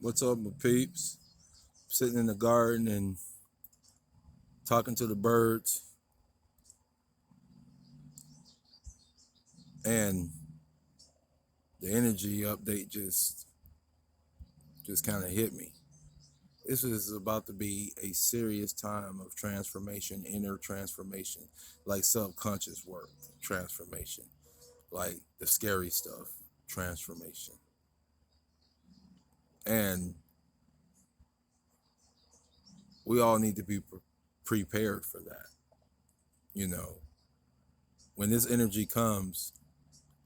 What's up, my peeps? Sitting in the garden and talking to the birds, and the energy update just kind of hit me. This is about to be a serious time of transformation, inner transformation, like subconscious work, transformation, like the scary stuff, transformation. And we all need to be prepared for that. You know, when this energy comes,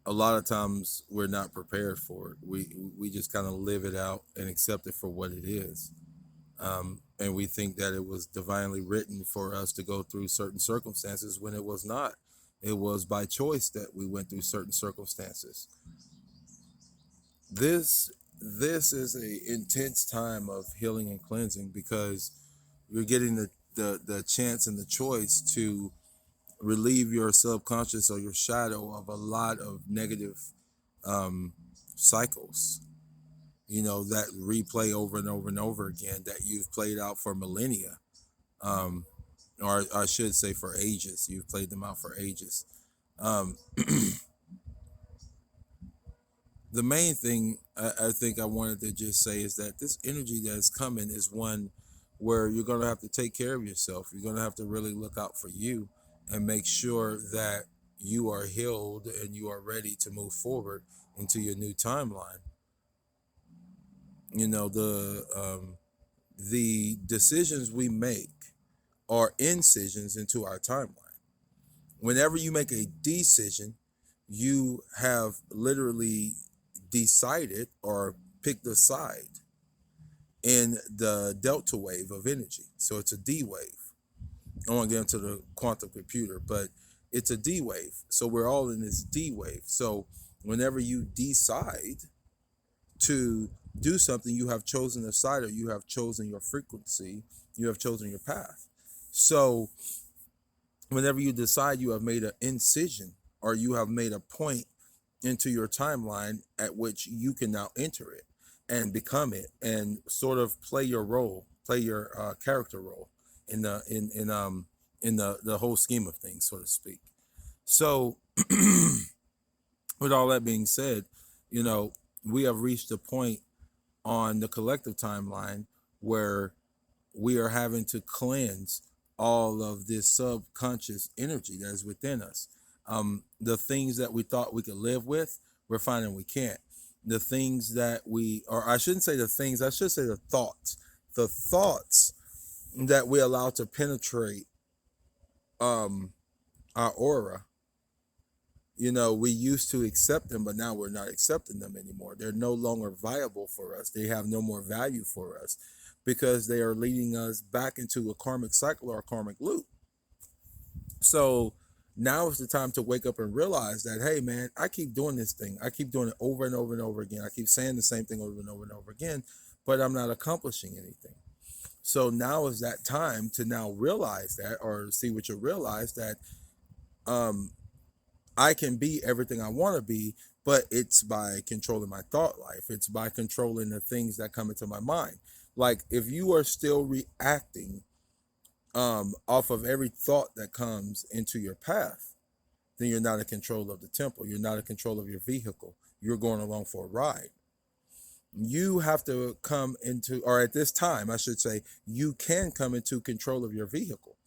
a lot of times we're not prepared for it. We just kind of live it out and accept it for what it is. And we think that it was divinely written for us to go through certain circumstances when it was not. It was by choice that we went through certain circumstances. This is a intense time of healing and cleansing because you're getting the chance and the choice to relieve your subconscious or your shadow of a lot of negative um, cycles, that replay over and over and over again that you've played out for millennia, um, or I should say for ages. You've played them out for ages. Um, the main thing I think I wanted to just say is that this energy that's coming is one where you're going to have to take care of yourself. You're going to have to really look out for you and make sure that you are healed and you are ready to move forward into your new timeline. The decisions we make are incisions into our timeline. Whenever you make a decision, you have literally decided or picked a side in the delta wave of energy. So it's a D wave. I don't want to get into the quantum computer, but it's a D wave. So we're all in this D wave. So whenever you decide to do something, you have chosen a side, or you have chosen your frequency, you have chosen your path. So whenever you decide, you have made an incision or you have made a point into your timeline at which you can now enter it and become it and sort of play your role, play your character role in the whole scheme of things, so to speak. So with all that being said, you know, we have reached a point on the collective timeline where we are having to cleanse all of this subconscious energy that is within us. The things that we thought we could live with, we're finding we can't. The things that or I shouldn't say the things, I should say the thoughts that we allow to penetrate our aura. We used to accept them, but now we're not accepting them anymore. They're no longer viable for us. They have no more value for us because they are leading us back into a karmic cycle or a karmic loop. So now is the time to wake up and realize that, hey, man, I keep doing this thing. I keep doing it over and over and over again. I keep saying the same thing over and over and over again, but I'm not accomplishing anything. So now is that time to now realize that, or see what you realize, that I can be everything I want to be, but it's by controlling my thought life. It's by controlling the things that come into my mind. Like if you are still reacting off of every thought that comes into your path, then you're not in control of the temple. You're not in control of your vehicle. You're going along for a ride. You have to come into, or at this time, I should say, you can come into control of your vehicle.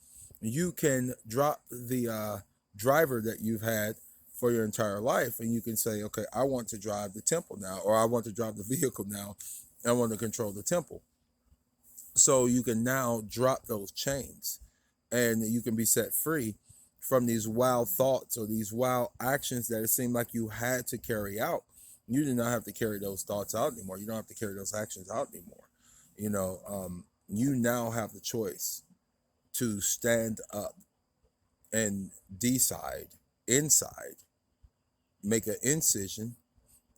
You can drop the driver that you've had for your entire life, and you can say, okay, I want to drive the temple now, or I want to drive the vehicle now. I want to control the temple. So you can now drop those chains and you can be set free from these wild thoughts or these wild actions that it seemed like you had to carry out. You do not have to carry those thoughts out anymore. You don't have to carry those actions out anymore. You now have the choice to stand up and decide inside, make an incision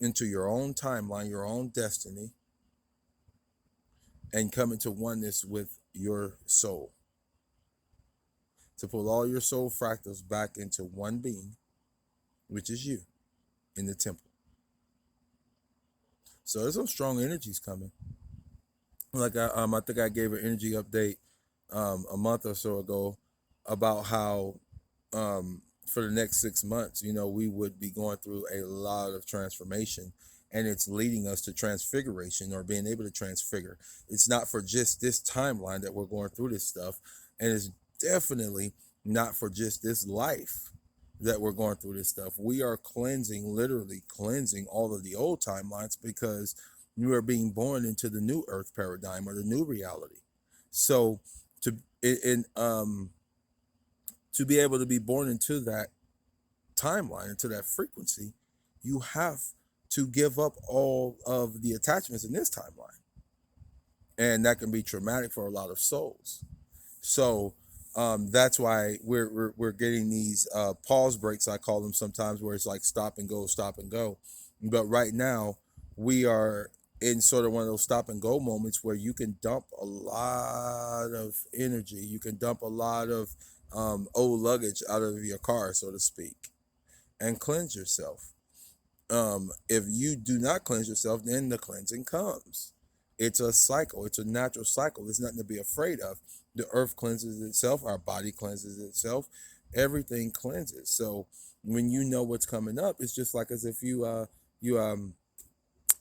into your own timeline, your own destiny, and come into oneness with your soul. To pull all your soul fractals back into one being, which is you, in the temple. So there's some strong energies coming. Like I think I gave an energy update a month or so ago about how for the next 6 months, we would be going through a lot of transformation, and it's leading us to transfiguration or being able to transfigure. It's not for just this timeline that we're going through this stuff, and it's definitely not for just this life that we're going through this stuff. We are cleansing, literally cleansing all of the old timelines because you are being born into the new earth paradigm or the new reality. So to to be able to be born into that timeline, into that frequency, you have to give up all of the attachments in this timeline. And that can be traumatic for a lot of souls. So that's why we're getting these pause breaks, I call them sometimes, where it's like stop and go, stop and go. But right now, we are in sort of one of those stop and go moments where you can dump a lot of energy. You can dump a lot of old luggage out of your car, so to speak, and cleanse yourself. If you do not cleanse yourself, then the cleansing comes. It's a cycle. It's a natural cycle. There's nothing to be afraid of. The earth cleanses itself. Our body cleanses itself. Everything cleanses. So when you know what's coming up, it's just like as if you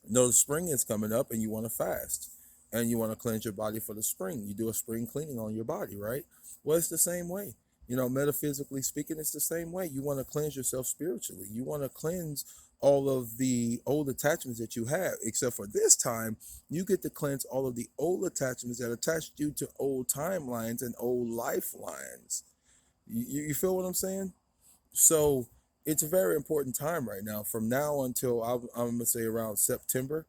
know the spring is coming up and you want to fast and you want to cleanse your body for the spring. You do a spring cleaning on your body, right? Well, it's the same way. Metaphysically speaking, it's the same way. You want to cleanse yourself spiritually. You want to cleanse all of the old attachments that you have, except for this time, you get to cleanse all of the old attachments that attached you to old timelines and old lifelines. You feel what I'm saying? So it's a very important time right now. From now until I'm gonna say around September,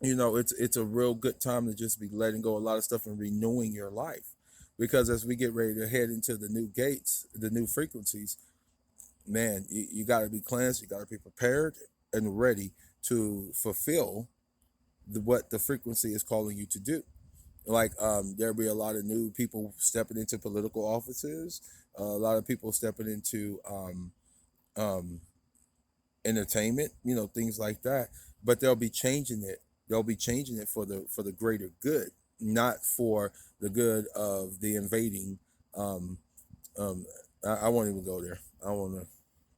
it's a real good time to just be letting go a lot of stuff and renewing your life, because as we get ready to head into the new gates, the new frequencies, man, you got to be cleansed. You got to be prepared and ready to fulfill what the frequency is calling you to do. Like there'll be a lot of new people stepping into political offices, a lot of people stepping into um, entertainment, things like that. But they'll be changing it. They'll be changing it for the greater good, not for the good of the invading. Um, I won't even go there. I want to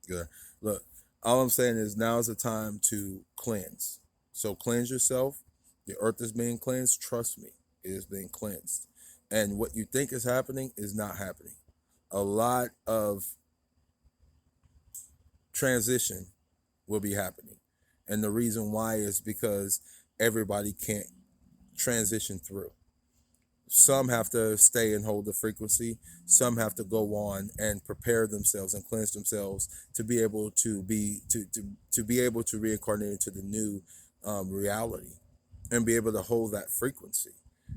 go there. Look, all I'm saying is now is the time to cleanse. So cleanse yourself. The earth is being cleansed. Trust me, it is being cleansed. And what you think is happening is not happening. A lot of transition will be happening. And the reason why is because everybody can't transition through. Some have to stay and hold the frequency. Some have to go on and prepare themselves and cleanse themselves to be able to be able to reincarnate into the new reality and be able to hold that frequency.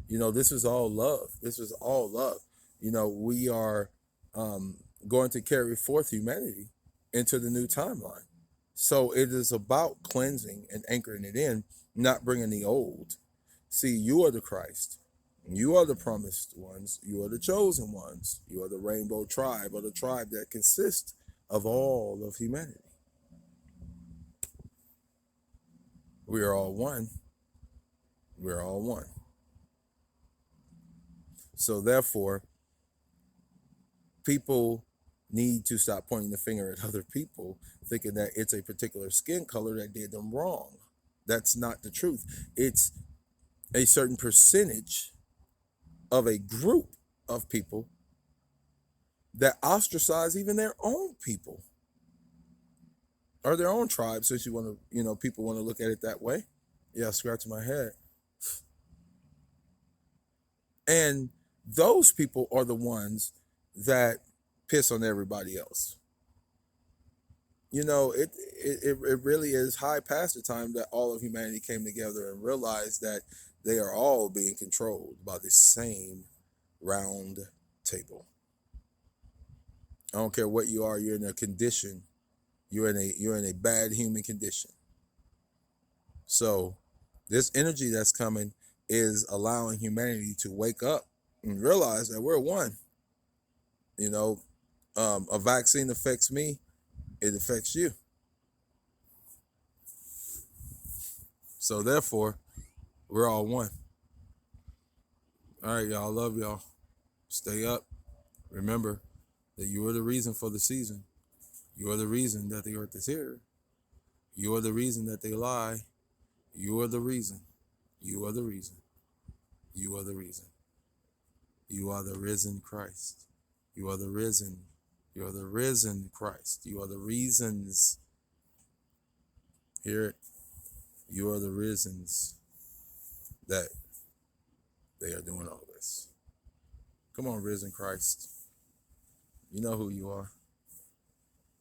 This is all love. This is all love. We are going to carry forth humanity into the new timeline. So it is about cleansing and anchoring it in, not bringing the old. See, you are the Christ. You are the promised ones. You are the chosen ones. You are the rainbow tribe, or the tribe that consists of all of humanity. We are all one. We are all one. So therefore, people need to stop pointing the finger at other people, thinking that it's a particular skin color that did them wrong. That's not the truth. It's a certain percentage of a group of people that ostracize even their own people or their own tribe, since you want to, people want to look at it that way. Yeah, scratch my head. And those people are the ones that piss on everybody else. It really is high past the time that all of humanity came together and realized that they are all being controlled by the same round table. I don't care what you are, you're in a condition. You're in a bad human condition. So this energy that's coming is allowing humanity to wake up and realize that we're one. You know, a vaccine affects me, it affects you. So therefore, we're all one. All right, y'all. Love y'all. Stay up. Remember that you are the reason for the season. You are the reason that the earth is here. You are the reason that they lie. You are the reason. You are the reason. You are the reason. You are the risen Christ. You are the risen. You are the risen Christ. You are the reasons. Hear it. You are the reasons that they are doing all this. Come on, risen Christ. You know who you are.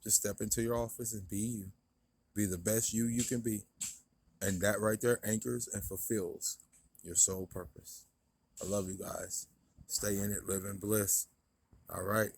Just step into your office and be you. Be the best you can be. And that right there anchors and fulfills your sole purpose. I love you guys. Stay in it, live in bliss. All right.